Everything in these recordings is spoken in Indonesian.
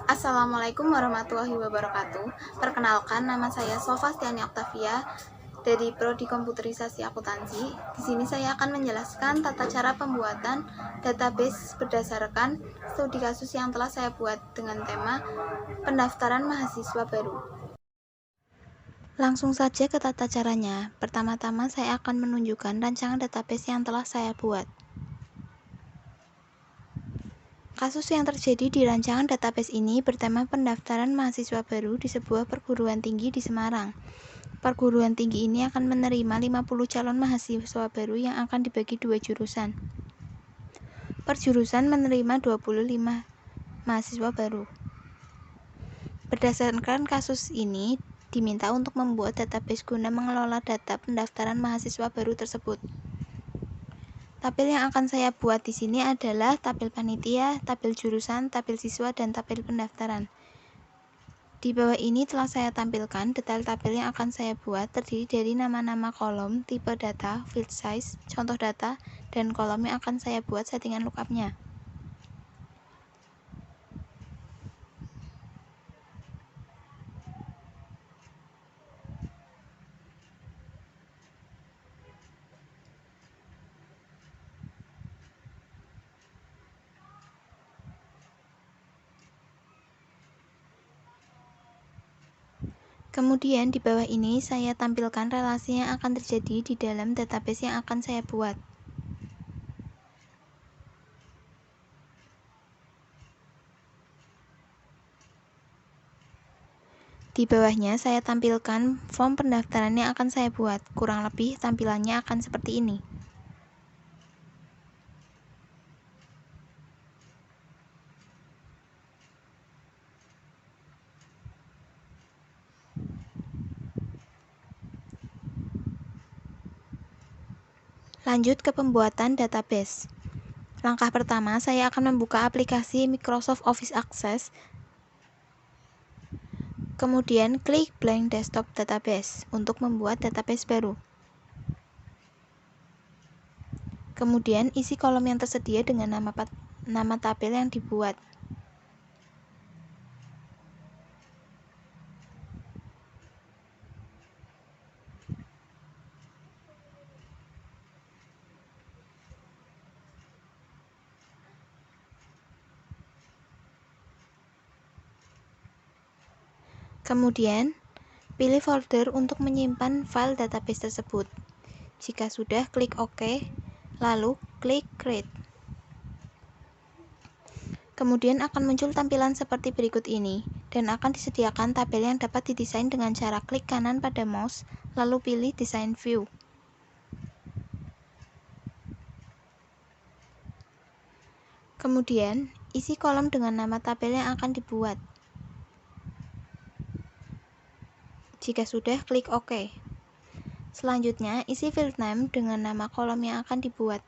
Assalamualaikum warahmatullahi wabarakatuh. Perkenalkan, nama saya Sofastiani Oktavia dari Prodi Komputerisasi Akuntansi. Di sini saya akan menjelaskan tata cara pembuatan database berdasarkan studi kasus yang telah saya buat dengan tema pendaftaran mahasiswa baru. Langsung saja ke tata caranya. Pertama-tama saya akan menunjukkan rancangan database yang telah saya buat. Kasus yang terjadi di rancangan database ini bertema pendaftaran mahasiswa baru di sebuah perguruan tinggi di Semarang. Perguruan tinggi ini akan menerima 50 calon mahasiswa baru yang akan dibagi 2 jurusan. Per jurusan menerima 25 mahasiswa baru. Berdasarkan kasus ini, diminta untuk membuat database guna mengelola data pendaftaran mahasiswa baru tersebut. Tabel yang akan saya buat di sini adalah tabel panitia, tabel jurusan, tabel siswa, dan tabel pendaftaran. Di bawah ini telah saya tampilkan detail tabel yang akan saya buat terdiri dari nama-nama kolom, tipe data, field size, contoh data, dan kolom yang akan saya buat settingan lookup-nya. Kemudian di bawah ini saya tampilkan relasi yang akan terjadi di dalam database yang akan saya buat. Di bawahnya saya tampilkan form pendaftaran yang akan saya buat. Kurang lebih tampilannya akan seperti ini. Lanjut ke pembuatan database. Langkah pertama, saya akan membuka aplikasi Microsoft Office Access. Kemudian klik Blank Desktop Database untuk membuat database baru. Kemudian isi kolom yang tersedia dengan nama tabel yang dibuat. Kemudian, pilih folder untuk menyimpan file database tersebut. Jika sudah, klik OK, lalu klik Create. Kemudian akan muncul tampilan seperti berikut ini, dan akan disediakan tabel yang dapat didesain dengan cara klik kanan pada mouse, lalu pilih Design View. Kemudian, isi kolom dengan nama tabel yang akan dibuat. Jika sudah, klik OK. Selanjutnya, isi field name dengan nama kolom yang akan dibuat.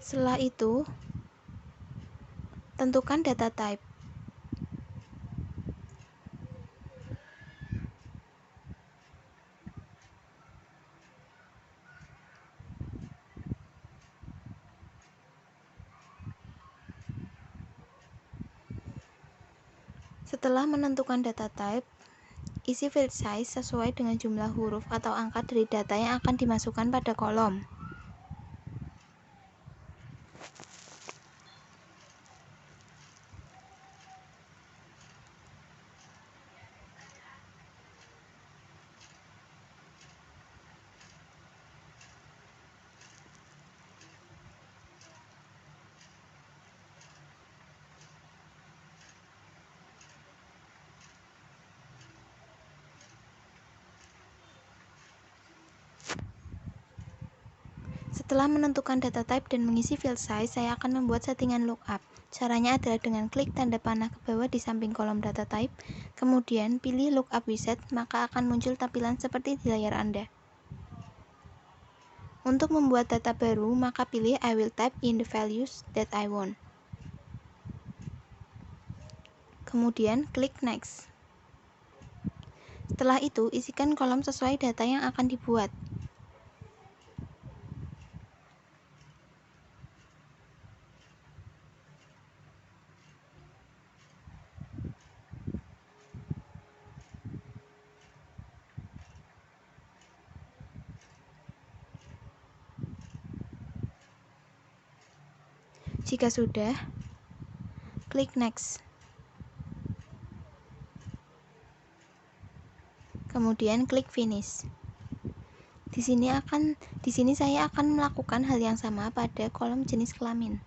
Setelah itu, tentukan data type. Setelah menentukan data type, isi field size sesuai dengan jumlah huruf atau angka dari data yang akan dimasukkan pada kolom. Setelah menentukan data type dan mengisi field size, saya akan membuat settingan lookup. Caranya adalah dengan klik tanda panah ke bawah di samping kolom data type, kemudian pilih lookup wizard, maka akan muncul tampilan seperti di layar Anda. Untuk membuat data baru, maka pilih I will type in the values that I want. Kemudian klik next. Setelah itu, isikan kolom sesuai data yang akan dibuat. Jika sudah, klik next. Kemudian klik finish. Di sini saya akan melakukan hal yang sama pada kolom jenis kelamin.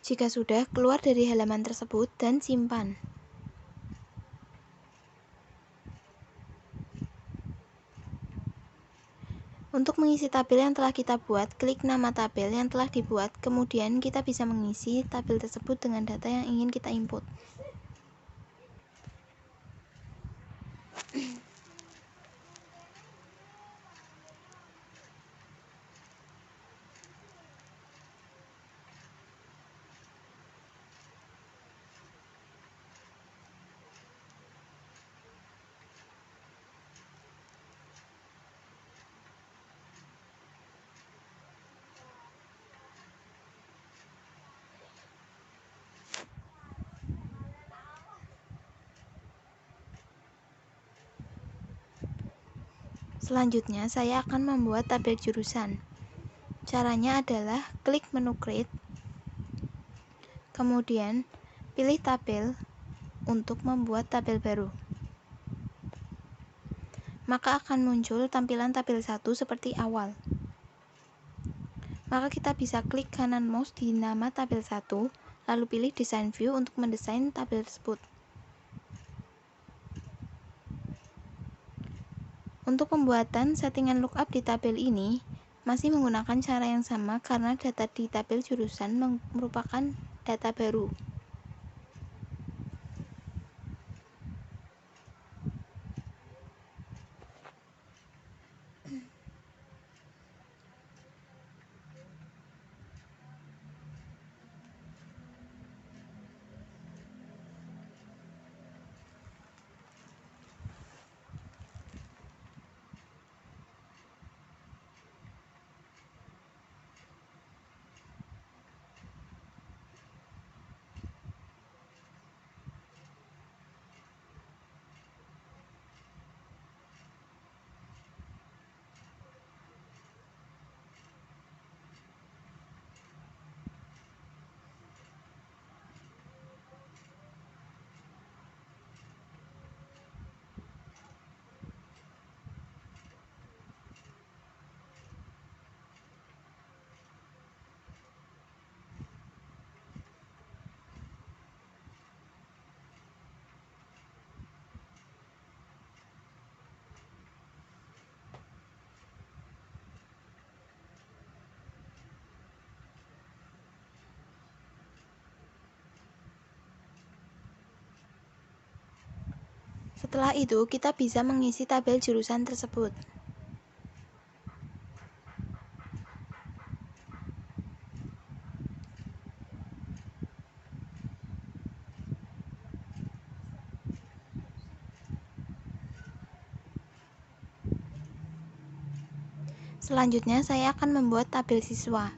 Jika sudah, keluar dari halaman tersebut dan simpan. Untuk mengisi tabel yang telah kita buat, klik nama tabel yang telah dibuat, kemudian kita bisa mengisi tabel tersebut dengan data yang ingin kita input. Selanjutnya, saya akan membuat tabel jurusan. Caranya adalah klik menu Create, kemudian pilih tabel untuk membuat tabel baru. Maka akan muncul tampilan tabel 1 seperti awal. Maka kita bisa klik kanan mouse di nama tabel 1, lalu pilih Design View untuk mendesain tabel tersebut. Untuk pembuatan settingan lookup di tabel ini, masih menggunakan cara yang sama karena data di tabel jurusan merupakan data baru. Setelah itu, kita bisa mengisi tabel jurusan tersebut. Selanjutnya, saya akan membuat tabel siswa.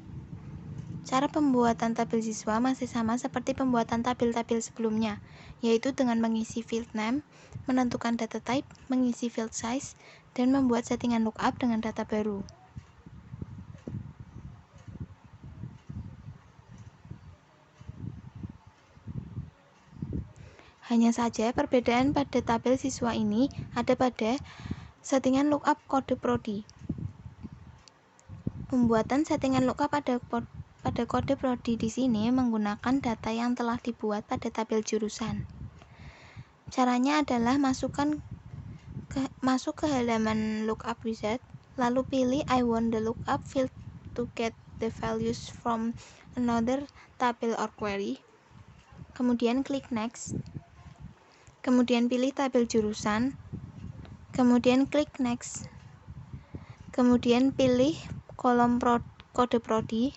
Cara pembuatan tabel siswa masih sama seperti pembuatan tabel-tabel sebelumnya, yaitu dengan mengisi field name, menentukan data type, mengisi field size, dan membuat settingan lookup dengan data baru. Hanya saja perbedaan pada tabel siswa ini ada pada settingan lookup kode prodi. Pembuatan settingan lookup pada kode prodi di sini menggunakan data yang telah dibuat pada tabel jurusan. Caranya adalah masuk ke halaman lookup wizard, lalu pilih I want the lookup field to get the values from another table or query. Kemudian klik next. Kemudian pilih tabel jurusan. Kemudian klik next. Kemudian pilih kolom kode prodi.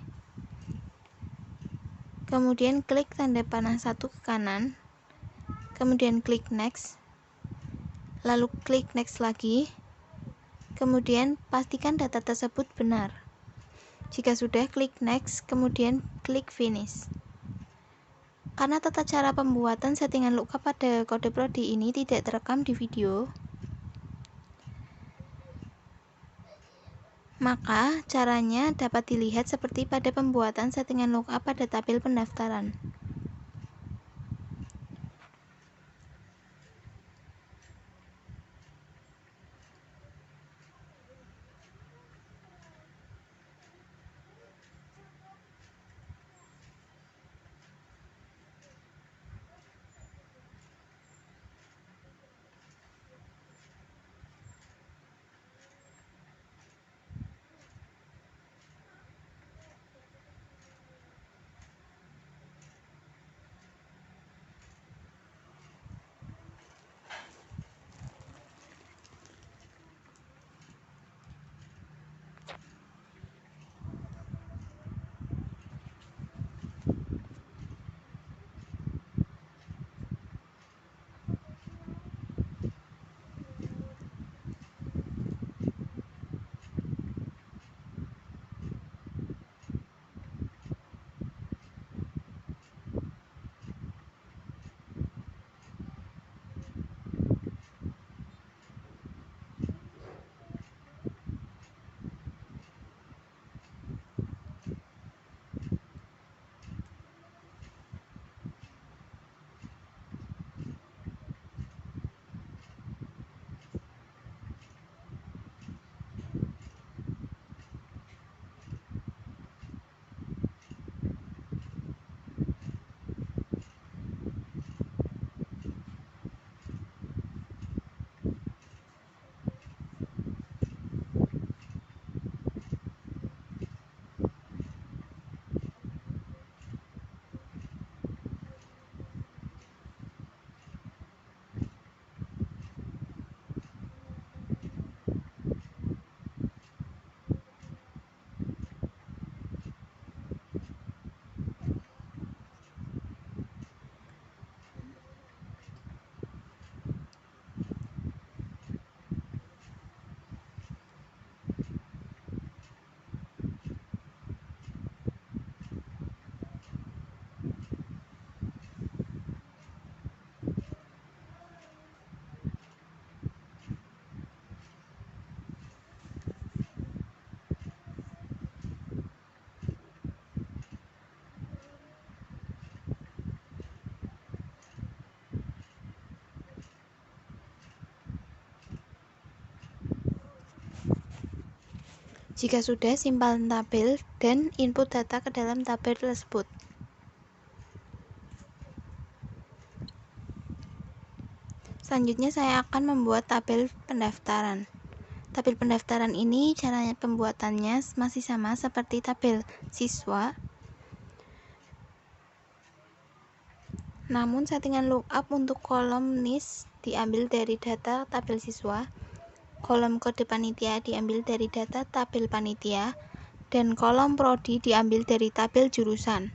Kemudian klik tanda panah 1 ke kanan. Kemudian klik next. Lalu klik next lagi. Kemudian pastikan data tersebut benar. Jika sudah, klik next, kemudian klik finish. Karena tata cara pembuatan settingan lookup pada kode prodi ini tidak terekam di video, maka caranya dapat dilihat seperti pada pembuatan settingan lookup pada tabel pendaftaran. Jika sudah, simpan tabel dan input data ke dalam tabel tersebut. Selanjutnya saya akan membuat tabel pendaftaran. Tabel pendaftaran ini caranya pembuatannya masih sama seperti tabel siswa. Namun settingan lookup untuk kolom NIS diambil dari data tabel siswa. Kolom kode panitia diambil dari data tabel panitia, dan kolom prodi diambil dari tabel jurusan.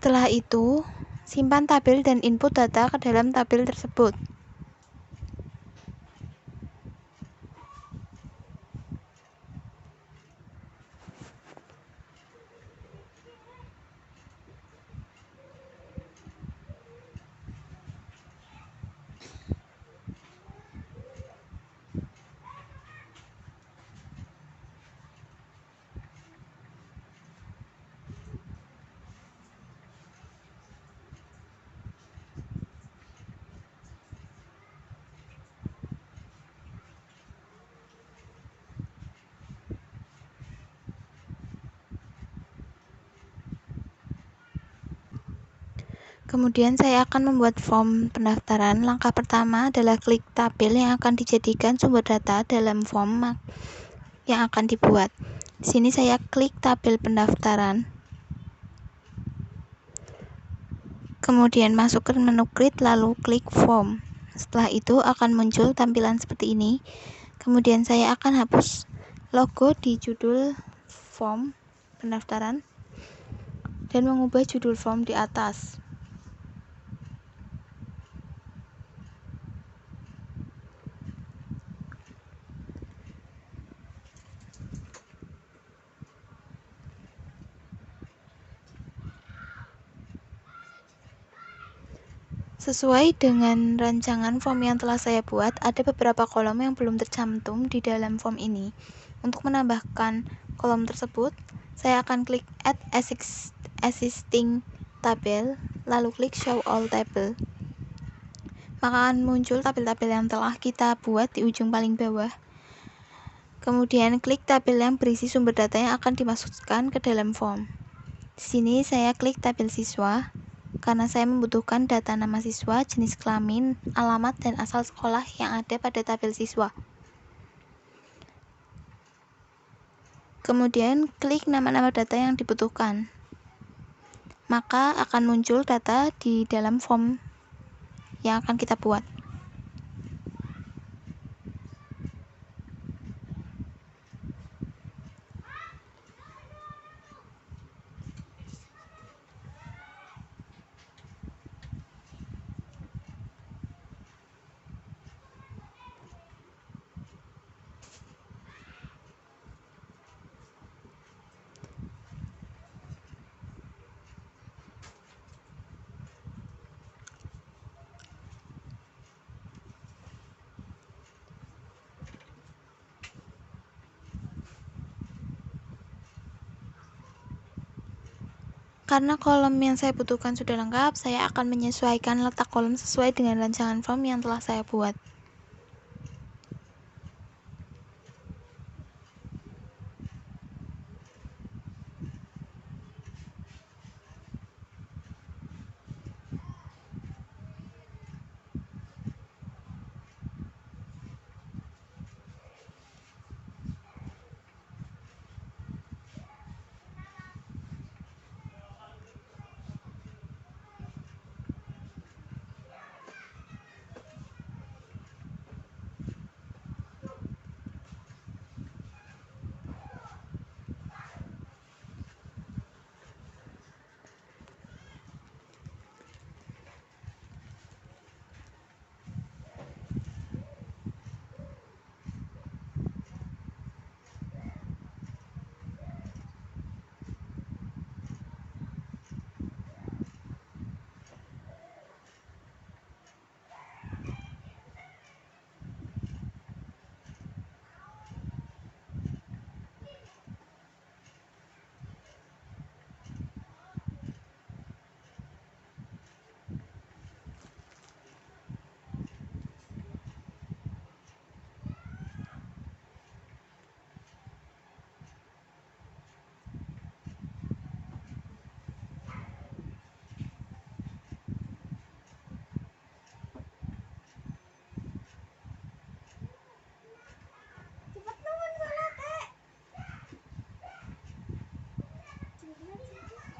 Setelah itu, simpan tabel dan input data ke dalam tabel tersebut. Kemudian saya akan membuat form pendaftaran. Langkah pertama adalah klik tabel yang akan dijadikan sumber data dalam form yang akan dibuat. Di sini saya klik tabel pendaftaran. Kemudian masuk ke menu Create lalu klik Form. Setelah itu akan muncul tampilan seperti ini. Kemudian saya akan hapus logo di judul form pendaftaran dan mengubah judul form di atas. Sesuai dengan rancangan form yang telah saya buat, ada beberapa kolom yang belum tercantum di dalam form ini. Untuk menambahkan kolom tersebut, saya akan klik Add Existing Table, lalu klik Show All Table. Maka akan muncul tabel-tabel yang telah kita buat di ujung paling bawah. Kemudian klik tabel yang berisi sumber data yang akan dimasukkan ke dalam form. Di sini saya klik tabel siswa, karena saya membutuhkan data nama siswa, jenis kelamin, alamat, dan asal sekolah yang ada pada tabel siswa. Kemudian klik nama-nama data yang dibutuhkan. Maka akan muncul data di dalam form yang akan kita buat. Karena kolom yang saya butuhkan sudah lengkap, saya akan menyesuaikan letak kolom sesuai dengan rancangan form yang telah saya buat.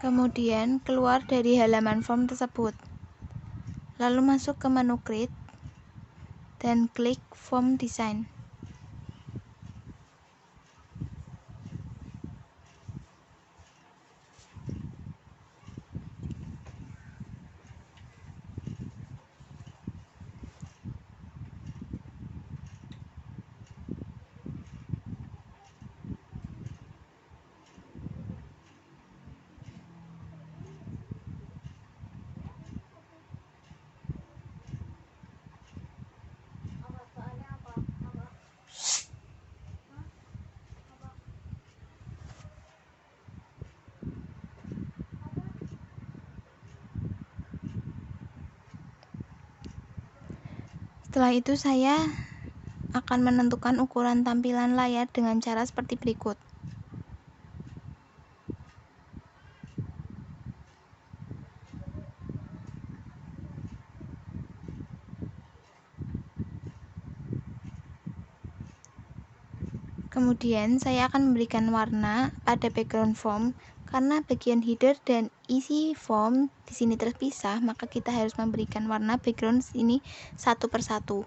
Kemudian keluar dari halaman form tersebut. Lalu masuk ke menu Create dan klik Form Design. Setelah itu saya akan menentukan ukuran tampilan layar dengan cara seperti berikut. Kemudian saya akan memberikan warna pada background form. Karena bagian header dan isi form di sini terpisah, maka kita harus memberikan warna background ini satu persatu.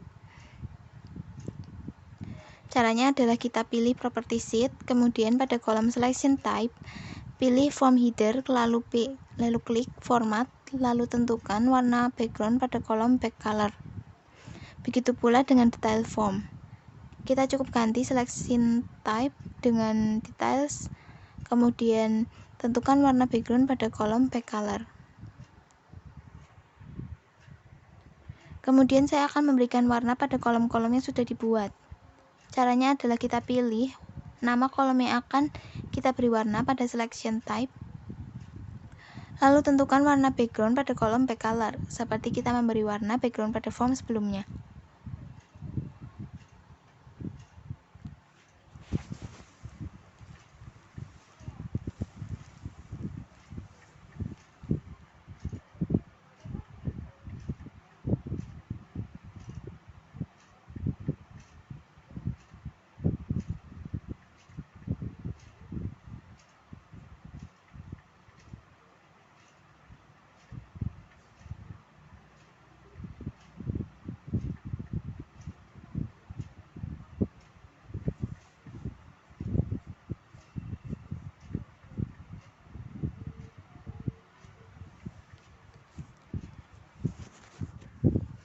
Caranya adalah kita pilih property sheet, kemudian pada kolom selection type, pilih form header, lalu klik format, lalu tentukan warna background pada kolom back color. Begitu pula dengan detail form. Kita cukup ganti selection type dengan details, kemudian tentukan warna background pada kolom back color. Kemudian saya akan memberikan warna pada kolom-kolom yang sudah dibuat. Caranya adalah kita pilih nama kolom yang akan kita beri warna pada selection type, lalu tentukan warna background pada kolom back color, seperti kita memberi warna background pada form sebelumnya.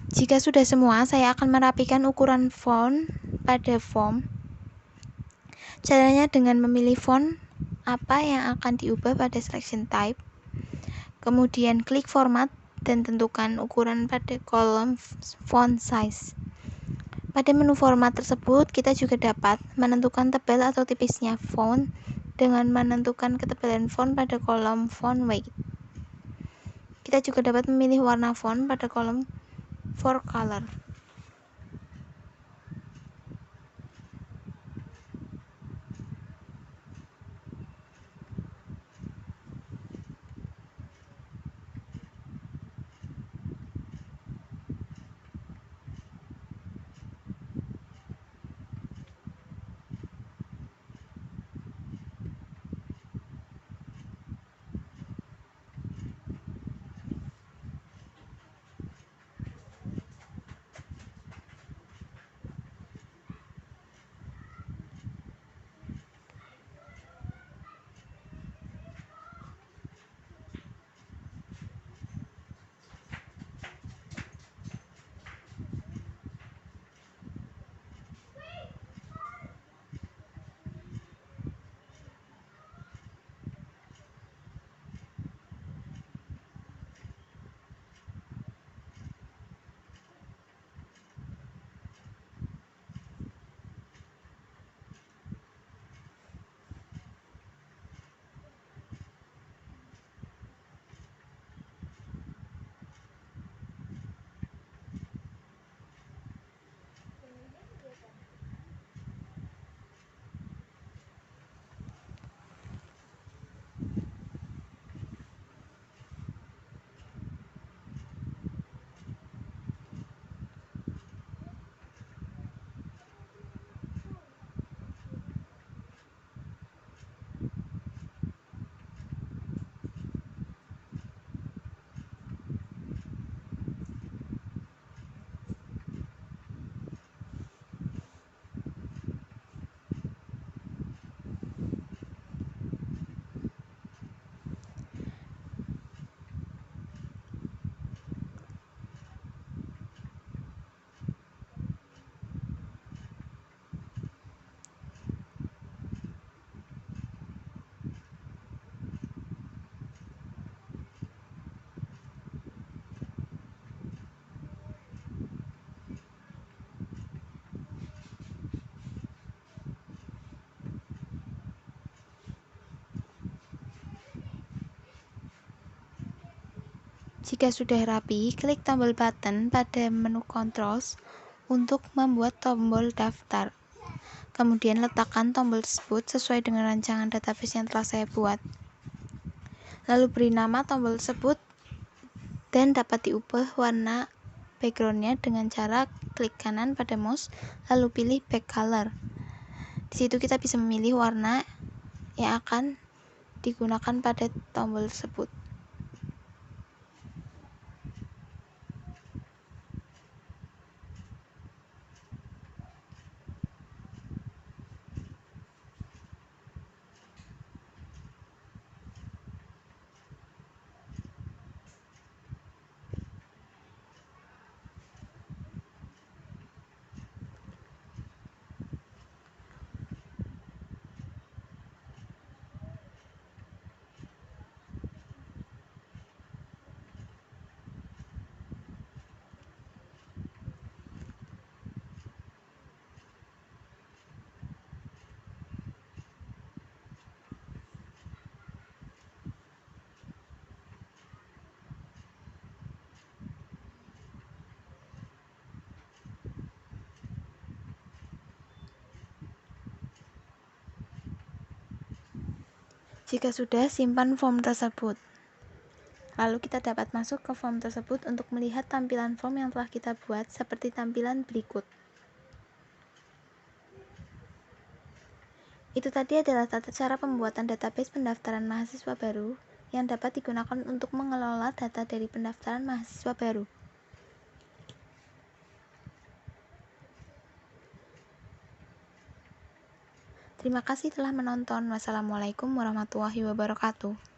Jika sudah semua, saya akan merapikan ukuran font pada form. Caranya dengan memilih font apa yang akan diubah pada selection type, kemudian klik format dan tentukan ukuran pada kolom font size. Pada menu format tersebut, kita juga dapat menentukan tebal atau tipisnya font dengan menentukan ketebalan font pada kolom font weight. Kita juga dapat memilih warna font pada kolom for color. Jika sudah rapi, klik tombol button pada menu controls untuk membuat tombol daftar. Kemudian letakkan tombol tersebut sesuai dengan rancangan database yang telah saya buat. Lalu beri nama tombol tersebut dan dapat diubah warna backgroundnya dengan cara klik kanan pada mouse lalu pilih back color. Di situ kita bisa memilih warna yang akan digunakan pada tombol tersebut. Jika sudah, simpan form tersebut. Lalu kita dapat masuk ke form tersebut untuk melihat tampilan form yang telah kita buat seperti tampilan berikut. Itu tadi adalah tata cara pembuatan database pendaftaran mahasiswa baru yang dapat digunakan untuk mengelola data dari pendaftaran mahasiswa baru. Terima kasih telah menonton. Wassalamualaikum warahmatullahi wabarakatuh.